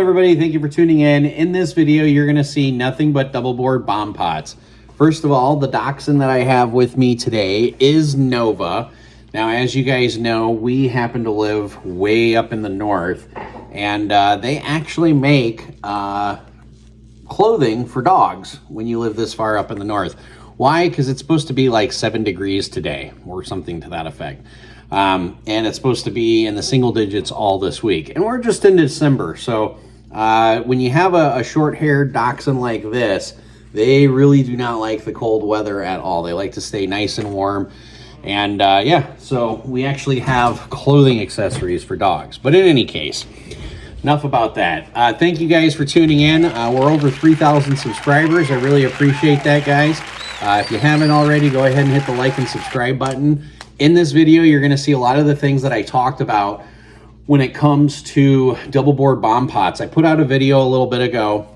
everybody, thank you for tuning in. In this video, you're going to see nothing but double board bomb pots. First of all, the dachshund that I have with me today is Nova. Now, as you guys know, we happen to live way up in the north, and they actually make clothing for dogs when you live this far up in the north. Why? Because it's supposed to be like 7 degrees today or something to that effect. And it's supposed to be in the single digits all this week. And we're just in December. So when you have a short-haired dachshund like this, they really do not like the cold weather at all. They like to stay nice and warm. And yeah, so we actually have clothing accessories for dogs. But in any case, enough about that. Thank you guys for tuning in. We're over 3,000 subscribers. I really appreciate that, guys. If you haven't already, go ahead and hit the like and subscribe button. In this video, you're going to see a lot of the things that I talked about when it comes to double board bomb pots. I put out a video a little bit ago.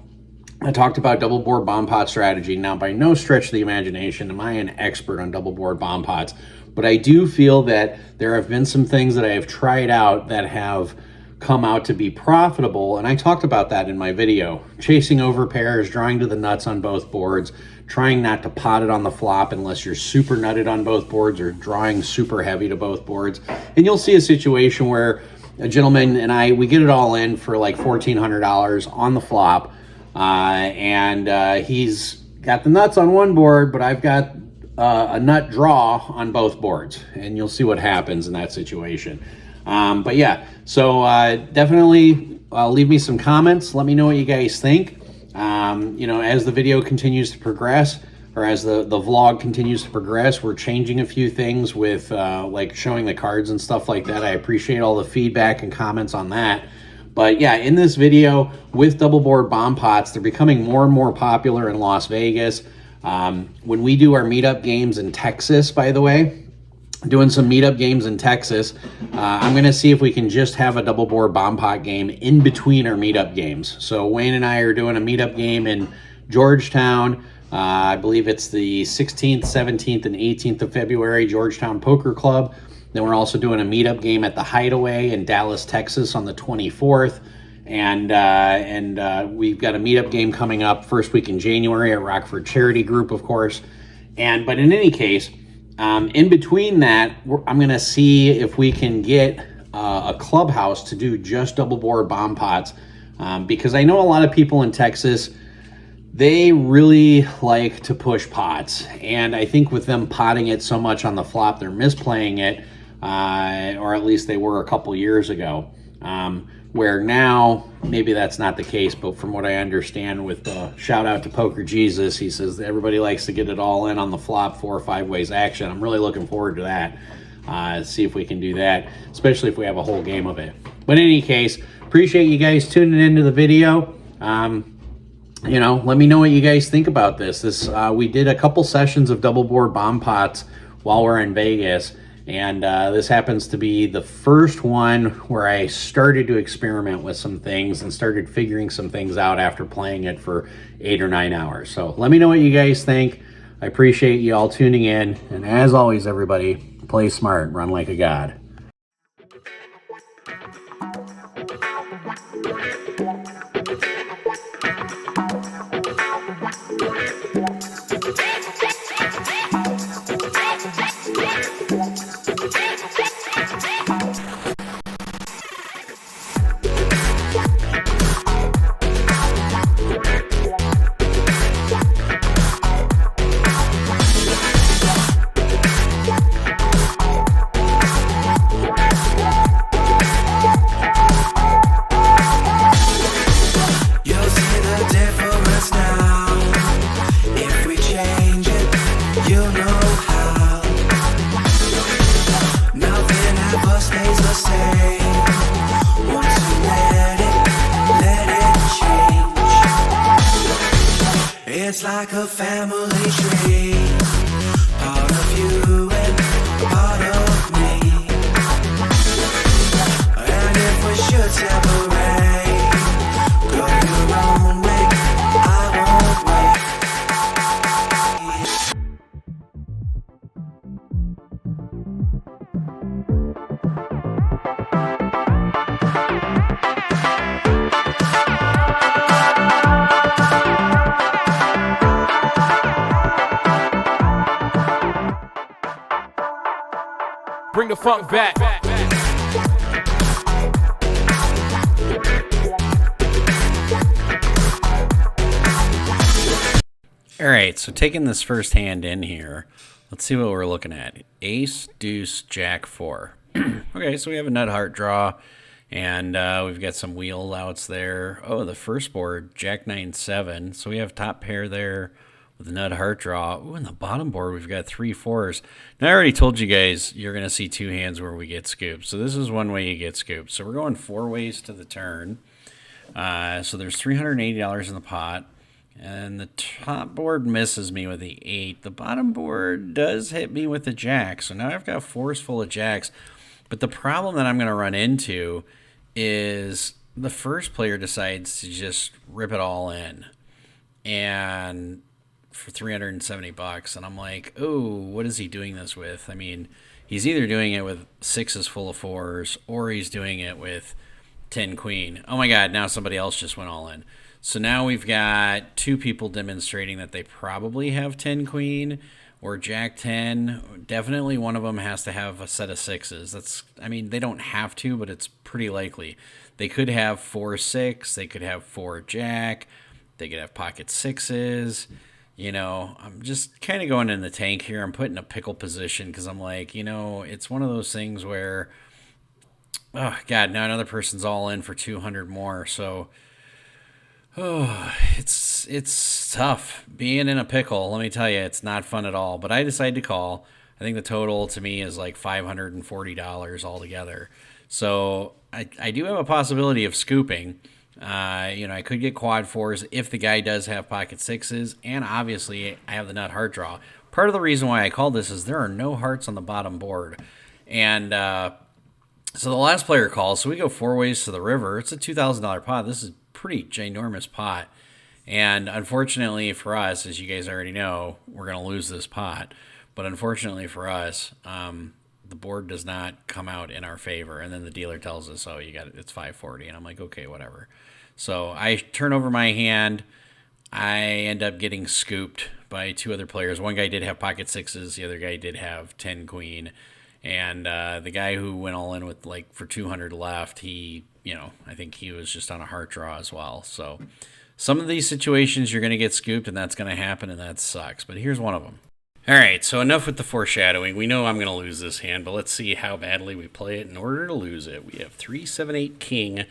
I talked about double board bomb pot strategy. Now, by no stretch of the imagination am I an expert on double board bomb pots, but I do feel that there have been some things that I have tried out that have come out to be profitable, and I talked about that in my video. Chasing over pairs, drawing to the nuts on both boards, trying not to pot it on the flop unless you're super nutted on both boards, or drawing super heavy to both boards. And you'll see a situation where a gentleman and we get it all in for like $1,400 on the flop, and he's got the nuts on one board, but I've got a nut draw on both boards, and you'll see what happens in that situation. But yeah, so definitely leave me some comments. Let me know what you guys think. You know, as the video continues to progress, or as the vlog continues to progress, we're changing a few things with like showing the cards and stuff like that. I appreciate all the feedback and comments on that. But yeah, in this video with double board bomb pots, they're becoming more and more popular in Las Vegas. When we do our meetup games in Texas, by the way, doing some meetup games in Texas, I'm going to see if we can just have a double board bomb pot game in between our meetup games. So Wayne and I are doing a meetup game in Georgetown. I believe it's the 16th, 17th, and 18th of February, Georgetown Poker Club. Then we're also doing a meetup game at the Hideaway in Dallas, Texas on the 24th. And we've got a meetup game coming up first week in January at Rockford Charity Group, of course. But in any case, in between that, I'm going to see if we can get a clubhouse to do just double board bomb pots, because I know a lot of people in Texas, they really like to push pots, and I think with them potting it so much on the flop, they're misplaying it, or at least they were a couple years ago, where now maybe that's not the case. But from what I understand, with the shout out to Poker Jesus, he says that everybody likes to get it all in on the flop, 4 or 5 ways action. I'm really looking forward to that. See if we can do that, especially if we have a whole game of it. But in any case, appreciate you guys tuning into the video. You know, let me know what you guys think about this. We did a couple sessions of double board bomb pots while we're in Vegas, and this happens to be the first one where I started to experiment with some things and started figuring some things out after playing it for 8 or 9 hours. So let me know what you guys think. I appreciate you all tuning in, and as always, everybody, play smart, run like a god. Bring the funk back. All right, so taking this first hand in here, let's see what we're looking at. Ace, deuce, jack, 4. Okay, so we have a nut heart draw, and we've got some wheel outs there. Oh, the first board, jack, 9, 7. So we have top pair there with the nut heart draw. Ooh, and the bottom board, we've got 3 4s. Now, I already told you guys you're going to see 2 hands where we get scooped. So this is one way you get scooped. So we're going 4 ways to the turn. So there's $380 in the pot. And the top board misses me with the 8. The bottom board does hit me with the jack. So now I've got 4s full of jacks. But the problem that I'm going to run into is the first player decides to just rip it all in. And for $370. And I'm like, oh, what is he doing this with? I mean, he's either doing it with 6s full of 4s or he's doing it with 10 queen. Oh my God, now somebody else just went all in. So now we've got 2 people demonstrating that they probably have 10 queen or jack 10. Definitely one of them has to have a set of 6s. I mean, they don't have to, but it's pretty likely. They could have 4 6. They could have 4 jack. They could have pocket 6s. You know, I'm just kind of going in the tank here. I'm put in a pickle position because I'm like, you know, it's one of those things where, oh God, now another person's all in for 200 more. So, oh, it's tough being in a pickle. Let me tell you, it's not fun at all. But I decided to call. I think the total to me is like $540 altogether. So I do have a possibility of scooping. You know, I could get quad 4s if the guy does have pocket 6s, and obviously I have the nut heart draw. Part of the reason why I called this is there are no hearts on the bottom board, and so the last player calls. So we go 4 ways to the river. It's a $2,000 pot. This is pretty ginormous pot, and unfortunately for us, as you guys already know, we're going to lose this pot. But unfortunately for us, the board does not come out in our favor, and then the dealer tells us, oh, you got it, it's 540, and I'm like, okay, whatever. So I turn over my hand. I end up getting scooped by 2 other players. One guy did have pocket 6s, the other guy did have 10 queen, and the guy who went all in with like for 200 left, he, you know, I think he was just on a heart draw as well. So some of these situations you're going to get scooped, and that's going to happen, and that sucks. But here's one of them. All right, so enough with the foreshadowing. We know I'm going to lose this hand, but let's see how badly we play it in order to lose it. We have 3, 7, 8 king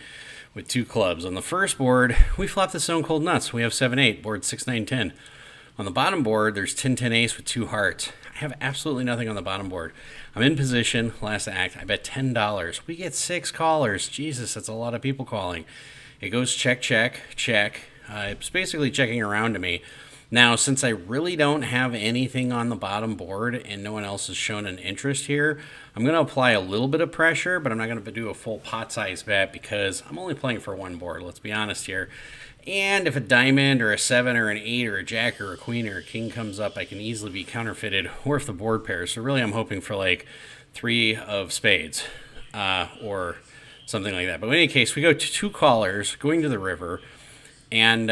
with 2 clubs. On the first board, we flop the Stone Cold Nuts. We have 7, 8, board 6, 9, 10. On the bottom board, there's 10, 10 ace with 2 hearts. I have absolutely nothing on the bottom board. I'm in position, last act. I bet $10. We get 6 callers. Jesus, that's a lot of people calling. It goes check, check, check. It's basically checking around to me. Now, since I really don't have anything on the bottom board and no one else has shown an interest here, I'm going to apply a little bit of pressure, but I'm not going to do a full pot size bet because I'm only playing for 1 board, let's be honest here. And if a diamond or a 7 or an 8 or a jack or a queen or a king comes up, I can easily be counterfeited, or if the board pairs. So really I'm hoping for like 3 of spades or something like that. But in any case, we go to 2 callers going to the river. And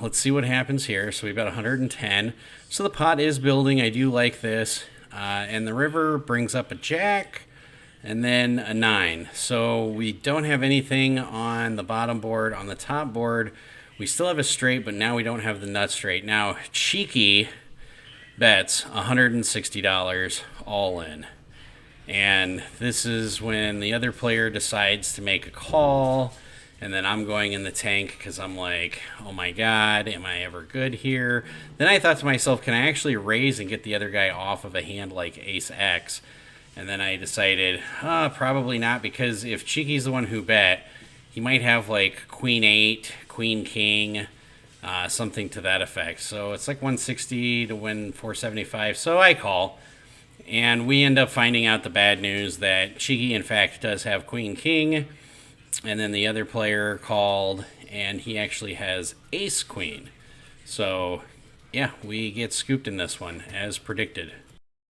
let's see what happens here. So we've got 110. So the pot is building. I do like this. And the river brings up a jack and then a 9. So we don't have anything on the bottom board. On the top board, we still have a straight, but now we don't have the nut straight. Now, Cheeky bets $160 all in. And this is when the other player decides to make a call. And then I'm going in the tank because I'm like, oh my God, am I ever good here? Then I thought to myself, can I actually raise and get the other guy off of a hand like Ace X? And then I decided, probably not, because if Cheeky's the one who bet, he might have like Queen 8, Queen King, something to that effect. So it's like 160 to win 475. So I call. And we end up finding out the bad news that Cheeky, in fact, does have Queen King. And then the other player called, and he actually has Ace Queen. So, yeah, we get scooped in this one, as predicted.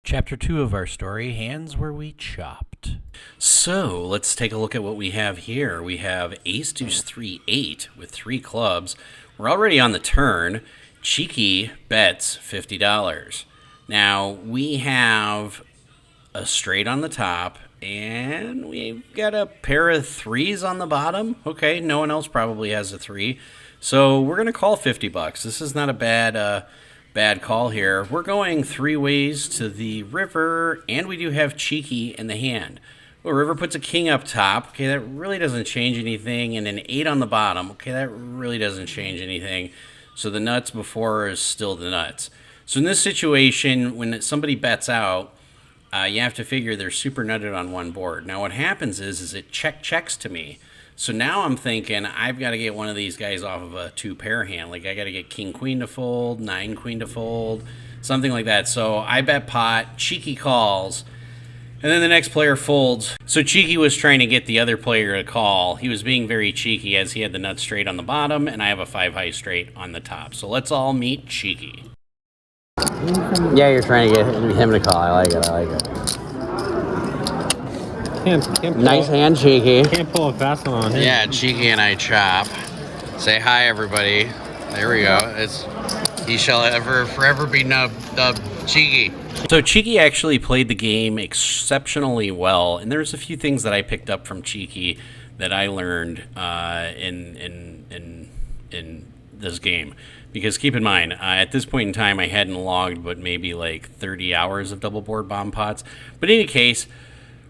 Chapter 2 of our story, Hands Where We Chopped. So, let's take a look at what we have here. We have Ace Deuce 3 8 with 3 clubs. We're already on the turn. Cheeky bets $50. Now, we have a straight on the top And we've got a pair of threes on the bottom. Okay, no one else probably has a three. So we're going to call $50. This is not a bad call here. We're going three ways to the river, and we do have cheeky in the hand. Well, river puts a king up top. Okay, that really doesn't change anything. And an 8 on the bottom. Okay, that really doesn't change anything. So the nuts before is still the nuts. So in this situation, when somebody bets out, you have to figure they're super nutted on one board. Now what happens is it checks to me. So now I'm thinking I've got to get one of these guys off of a 2-pair hand. Like I got to get king queen to fold, 9 queen to fold, something like that. So I bet pot, cheeky calls, and then the next player folds. So cheeky was trying to get the other player to call. He was being very cheeky as he had the nut straight on the bottom and I have a 5 high straight on the top. So let's all meet cheeky. Yeah, you're trying to get him to call. I like it. Can't Nice hand, cheeky. Can't pull a fast one on him. Yeah, cheeky and I chop. Say hi, everybody. There we go. He shall forever be dubbed cheeky. So cheeky actually played the game exceptionally well, and there's a few things that I picked up from cheeky that I learned in this game. Because keep in mind, at this point in time, I hadn't logged but maybe like 30 hours of double board bomb pots. But in any case,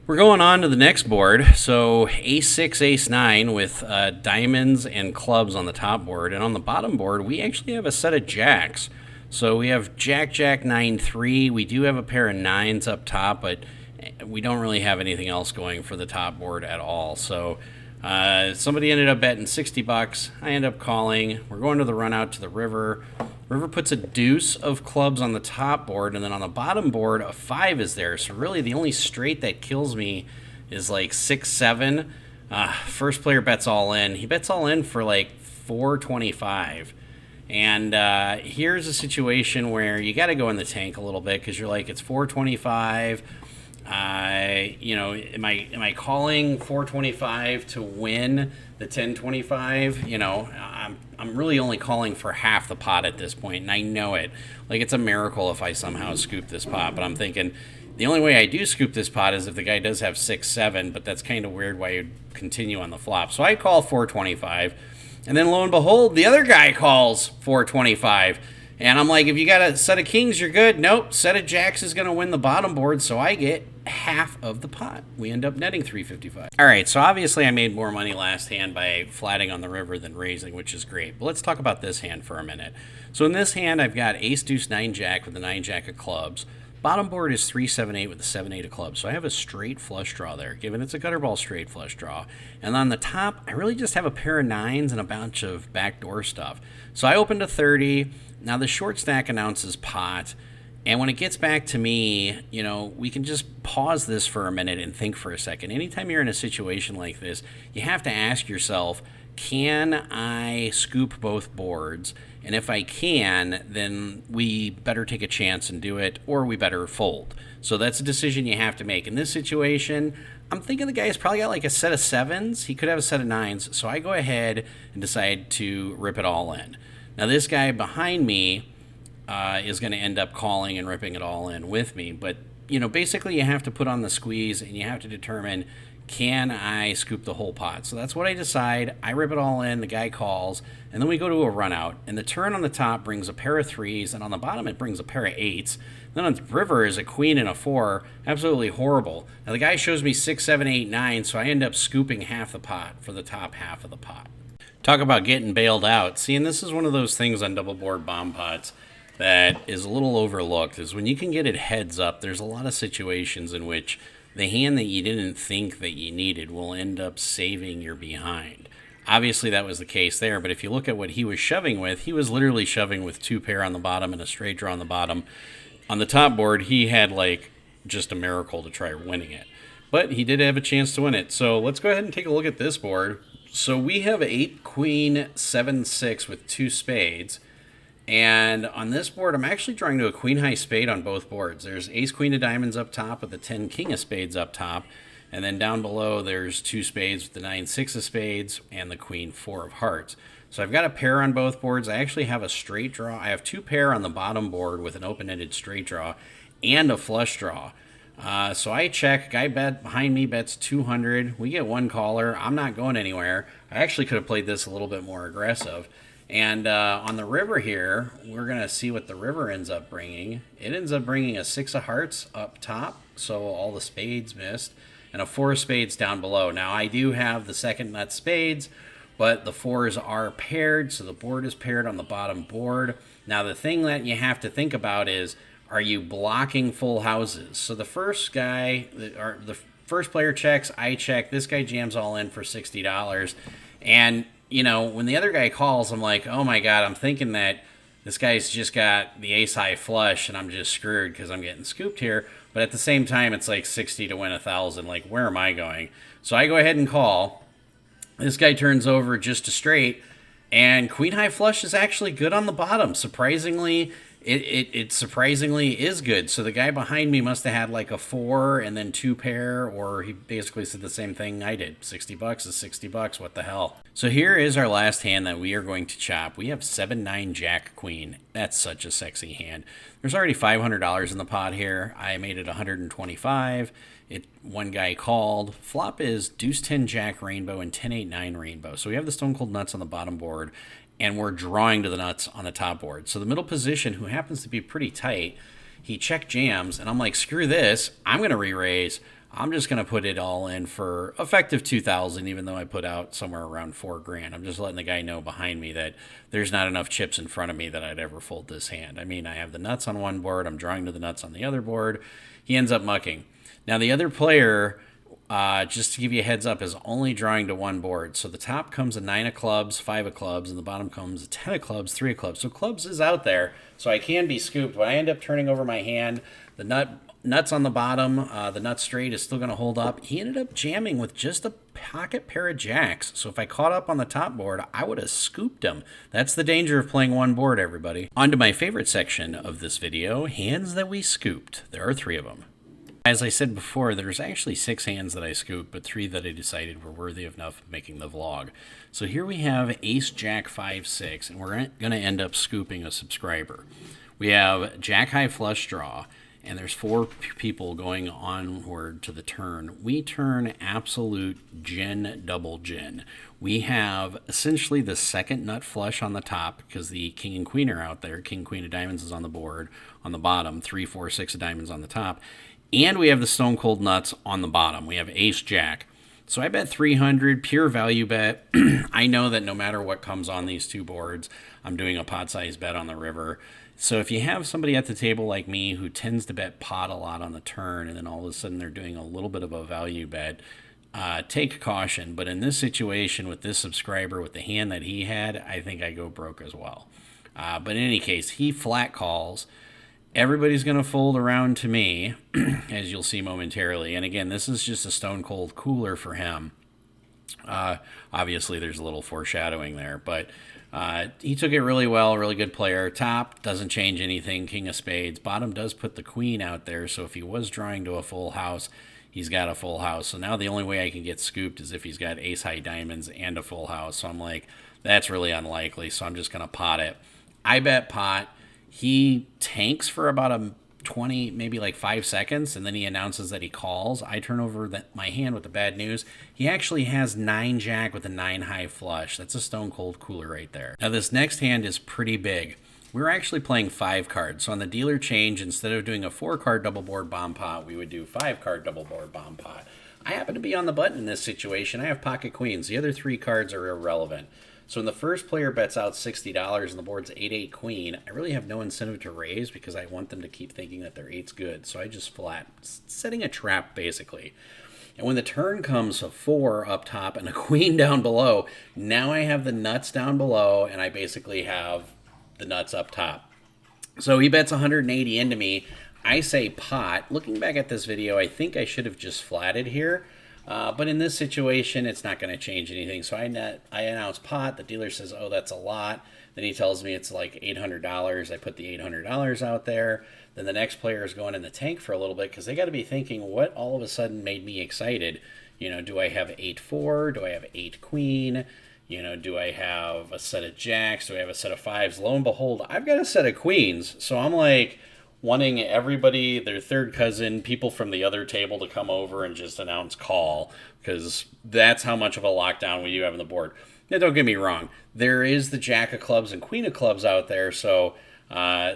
we're going on to the next board. So ace-6, ace-9 with diamonds and clubs on the top board. And on the bottom board, we actually have a set of jacks. So we have jack, 9, 3. We do have a pair of 9s up top, but we don't really have anything else going for the top board at all. So somebody ended up betting $60. I end up calling. We're going to the run out to the river. River puts a deuce of clubs on the top board, and then on the bottom board, a 5 is there. So really the only straight that kills me is like 6, 7. First player bets all in. He bets all in for like 425. And here's a situation where you got to go in the tank a little bit because you're like, it's 425. Am I calling 425 to win the 1025? I'm really only calling for half the pot at this point, and I know it. Like, it's a miracle if I somehow scoop this pot, but I'm thinking the only way I do scoop this pot is if the guy does have 6, 7, but that's kind of weird why you'd continue on the flop. So I call 425, and then lo and behold, the other guy calls 425. And I'm like, if you got a set of kings, you're good. Nope, set of jacks is going to win the bottom board, so I get half of the pot. We end up netting 355. All right, so obviously I made more money last hand by flatting on the river than raising, which is great. But let's talk about this hand for a minute. So in this hand, I've got ace, deuce, 9, jack with the 9, jack of clubs. Bottom board is 3, 7, 8 with the 7, 8 of clubs. So I have a straight flush draw there, given it's a gutter ball straight flush draw. And on the top, I really just have a pair of 9s and a bunch of backdoor stuff. So I opened a 30. Now the short stack announces pot, and when it gets back to me, we can just pause this for a minute and think for a second. Anytime you're in a situation like this, you have to ask yourself, can I scoop both boards? And if I can, then we better take a chance and do it, or we better fold. So that's a decision you have to make. In this situation, I'm thinking the guy's probably got like a set of 7s. He could have a set of 9s. So I go ahead and decide to rip it all in. Now this guy behind me is going to end up calling and ripping it all in with me. But, basically you have to put on the squeeze and you have to determine, can I scoop the whole pot? So that's what I decide. I rip it all in, the guy calls, and then we go to a run out. And the turn on the top brings a pair of 3s, and on the bottom it brings a pair of 8s. Then on the river is a queen and a 4. Absolutely horrible. Now the guy shows me 6, 7, 8, 9, so I end up scooping half the pot for the top half of the pot. Talk about getting bailed out. See, and this is one of those things on double board bomb pots that is a little overlooked, is when you can get it heads up, there's a lot of situations in which the hand that you didn't think that you needed will end up saving your behind. Obviously that was the case there, but if you look at what he was shoving with, he was literally shoving with 2 pair on the bottom and a straight draw on the bottom. On the top board, he had like just a miracle to try winning it. But he did have a chance to win it. So let's go ahead and take a look at this board. So we have 8 queen 7 6 with 2 spades, and on this board I'm actually drawing to a queen high spade on both boards. There's ace queen of diamonds up top with the 10 king of spades up top, and then down below there's 2 spades with the 9 6 of spades and the queen 4 of hearts. So I've got a pair on both boards. I actually have a straight draw. I have 2 pair on the bottom board with an open-ended straight draw and a flush draw. So I check. Guy behind me bets 200. We get one caller. I'm not going anywhere. I actually could have played this a little bit more aggressive. And on the river here, we're going to see what the river ends up bringing. It ends up bringing a 6 of hearts up top, so all the spades missed, and a 4 of spades down below. Now, I do have the second nut spades, but the 4s are paired, so the board is paired on the bottom board. Now, the thing that you have to think about is, are you blocking full houses? So the first guy, or the first player checks, I check. This guy jams all in for $60. And, you know, when the other guy calls, I'm like, oh my God, I'm thinking that this guy's just got the ace high flush and I'm just screwed because I'm getting scooped here. But at the same time, it's like 60 to win 1,000. Like, where am I going? So I go ahead and call. This guy turns over just a straight. And queen high flush is actually good on the bottom. Surprisingly, it surprisingly is good. So the guy behind me must have had like a 4 and then 2 pair, or he basically said the same thing I did. $60 is $60. What the hell? So here is our last hand that we are going to chop. We have 7-9 Jack Queen. That's such a sexy hand. There's already $500 in the pot here. I made it 125. One guy called. Flop is deuce 10 Jack Rainbow and 10-8-9 Rainbow. So we have the Stone Cold Nuts on the bottom board, and we're drawing to the nuts on the top board. So the middle position, who happens to be pretty tight, he check jams, and I'm like, screw this. I'm going to re-raise. I'm just going to put it all in for effective 2,000, even though I put out somewhere around $4,000. I'm just letting the guy know behind me that there's not enough chips in front of me that I'd ever fold this hand. I mean, I have the nuts on one board. I'm drawing to the nuts on the other board. He ends up mucking. Now, the other player, just to give you a heads up, is only drawing to one board. So the top comes a 9 of clubs, 5 of clubs, and the bottom comes a 10 of clubs, 3 of clubs. So clubs is out there, so I can be scooped. But I end up turning over my hand. The nuts on the bottom, the nut straight is still going to hold up. He ended up jamming with just a pocket pair of jacks. So if I caught up on the top board, I would have scooped him. That's the danger of playing one board, everybody. On to my favorite section of this video, hands that we scooped. There are 3 of them. As I said before, there's actually 6 hands that I scooped, but 3 that I decided were worthy enough of making the vlog. So here we have Ace, Jack, 5, 6, and we're going to end up scooping a subscriber. We have Jack High Flush Draw, and there's 4 people going onward to the turn. We turn absolute gin, double gin. We have essentially the second nut flush on the top because the king and queen are out there. King, queen of diamonds is on the board. On the bottom, 3, 4, 6 of diamonds on the top. And we have the Stone Cold Nuts on the bottom. We have Ace Jack. So I bet 300, pure value bet. I know that no matter what comes on these 2 boards, I'm doing a pot size bet on the river. So if you have somebody at the table like me who tends to bet pot a lot on the turn, and then all of a sudden they're doing a little bit of a value bet, take caution. But in this situation with this subscriber, with the hand that he had, I think I go broke as well. But in any case, he flat calls. Everybody's going to fold around to me, as you'll see momentarily. And again, this is just a Stone Cold cooler for him. Obviously, there's a little foreshadowing there, but he took it really well, really good player. Top doesn't change anything, king of spades. Bottom does put the queen out there, so if he was drawing to a full house, he's got a full house. So now the only way I can get scooped is if he's got ace high diamonds and a full house. So I'm like, that's really unlikely, so I'm just going to pot it. I bet pot. He tanks for about a 20, maybe like 5 seconds, and then he announces that he calls. I turn over my hand with the bad news. He actually has 9 Jack with a 9 high flush. That's a Stone Cold cooler right there. Now this next hand is pretty big. We're actually playing 5 cards. So on the dealer change, instead of doing a 4-card double board bomb pot, we would do 5-card double board bomb pot. I happen to be on the button in this situation. I have pocket queens. The other 3 cards are irrelevant. So when the first player bets out $60 and the board's 8-8 queen, I really have no incentive to raise because I want them to keep thinking that their 8's good. So I just flat, setting a trap basically. And when the turn comes a 4 up top and a queen down below, now I have the nuts down below and I basically have the nuts up top. So he bets 180 into me. I say pot. Looking back at this video, I think I should have just flatted here. But in this situation, it's not going to change anything. So I announce pot. The dealer says, oh, that's a lot. Then he tells me it's like $800. I put the $800 out there. Then the next player is going in the tank for a little bit because they got to be thinking, what all of a sudden made me excited? You know, do I have 8-4? Do I have 8 queen? You know, do I have a set of jacks? Do I have a set of 5s? Lo and behold, I've got a set of queens. So I'm like, wanting everybody, their third cousin, people from the other table to come over and just announce call, because that's how much of a lockdown we do have on the board. Now, don't get me wrong. There is the Jack of Clubs and Queen of Clubs out there, so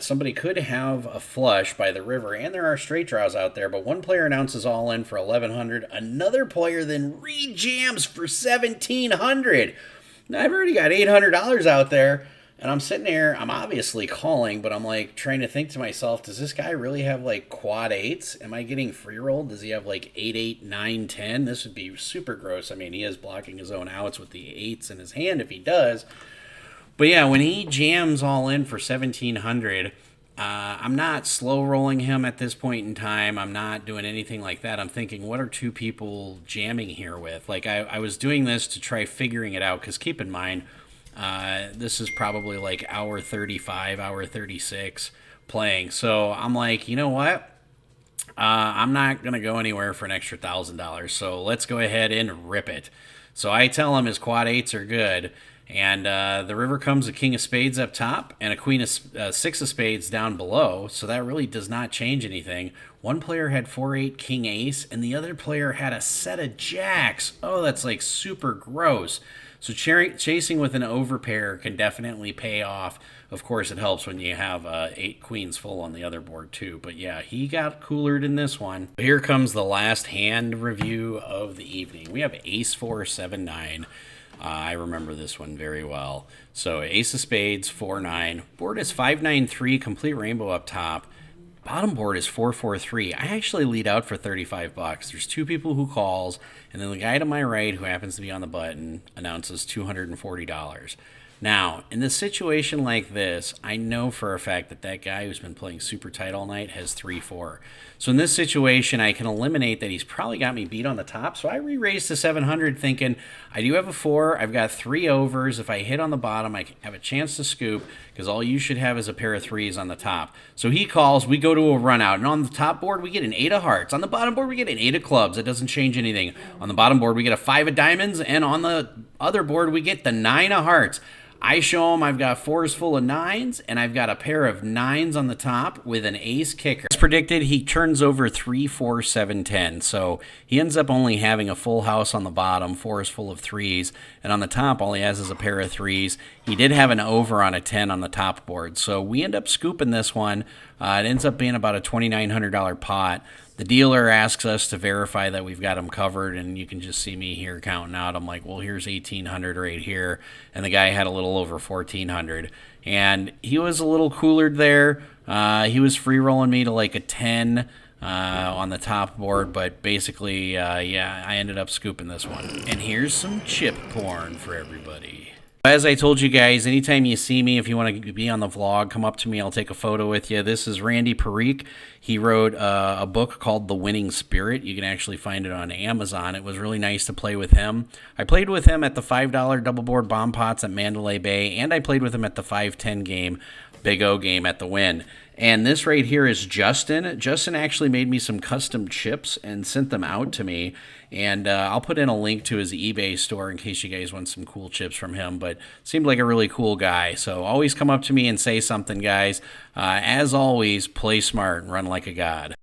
somebody could have a flush by the river, and there are straight draws out there, but one player announces all in for 1,100. Another player then rejams for 1,700. Now, I've already got $800 out there. And I'm sitting there, I'm obviously calling, but I'm like trying to think to myself, does this guy really have like quad eights? Am I getting free rolled? Does he have like 8, 8, 9, 10? This would be super gross. I mean, he is blocking his own outs with the eights in his hand if he does. But yeah, when he jams all in for 1,700, I'm not slow rolling him at this point in time. I'm not doing anything like that. I'm thinking, what are two people jamming here with? Like, I was doing this to try figuring it out, because keep in mind, this is probably like hour 35, hour 36 playing. So I'm like, you know what? I'm not going to go anywhere for an extra $1,000. So let's go ahead and rip it. So I tell him his quad eights are good. And the river comes a king of spades up top and a queen of six of spades down below. So that really does not change anything. One player had 4-8 king ace, and the other player had a set of jacks. Oh, that's like super gross. So chasing with an overpair can definitely pay off. Of course, it helps when you have 8 queens full on the other board too. But yeah, he got coolered in this one. Here comes the last hand review of the evening. We have ace 4, 7, 9. I remember this one very well. So ace of spades, 4-9. Board is 5-9-3, complete rainbow up top. Bottom board is 4-4-3. I actually lead out for $35. There's 2 people who calls, and then the guy to my right, who happens to be on the button, announces $240. Now, in a situation like this, I know for a fact that that guy who's been playing super tight all night has 3-4. So in this situation, I can eliminate that he's probably got me beat on the top. So I re-raised to 700 thinking, I do have a 4. I've got 3 overs. If I hit on the bottom, I have a chance to scoop, because all you should have is a pair of 3s on the top. So he calls. We go to a run out. And on the top board, we get an 8 of hearts. On the bottom board, we get an 8 of clubs. It doesn't change anything. On the bottom board, we get a 5 of diamonds. And on the other board, we get the 9 of hearts. I show him I've got 4s full of 9s, and I've got a pair of 9s on the top with an ace kicker. As predicted, he turns over 3, 4, 7, 10. So he ends up only having a full house on the bottom, 4s full of 3s, and on the top, all he has is a pair of 3s. He did have an over on a 10 on the top board. So we end up scooping this one. It ends up being about a $2,900 pot. The dealer asks us to verify that we've got him covered, and you can just see me here counting out. I'm like, well, here's 1,800 right here, and the guy had a little over 1,400, and he was a little coolered there. He was free rolling me to like a 10 on the top board, but basically, yeah, I ended up scooping this one. And here's some chip porn for everybody. As I told you guys, anytime you see me, if you want to be on the vlog, come up to me. I'll take a photo with you. This is Randy Parikh. He wrote a book called The Winning Spirit. You can actually find it on Amazon. It was really nice to play with him. I played with him at the $5 double board bomb pots at Mandalay Bay, and I played with him at the 5-10 game, Big O game at the Wynn. And this right here is Justin. Justin actually made me some custom chips and sent them out to me. And I'll put in a link to his eBay store in case you guys want some cool chips from him. But seemed like a really cool guy. So always come up to me and say something, guys. As always, play smart and run like a god.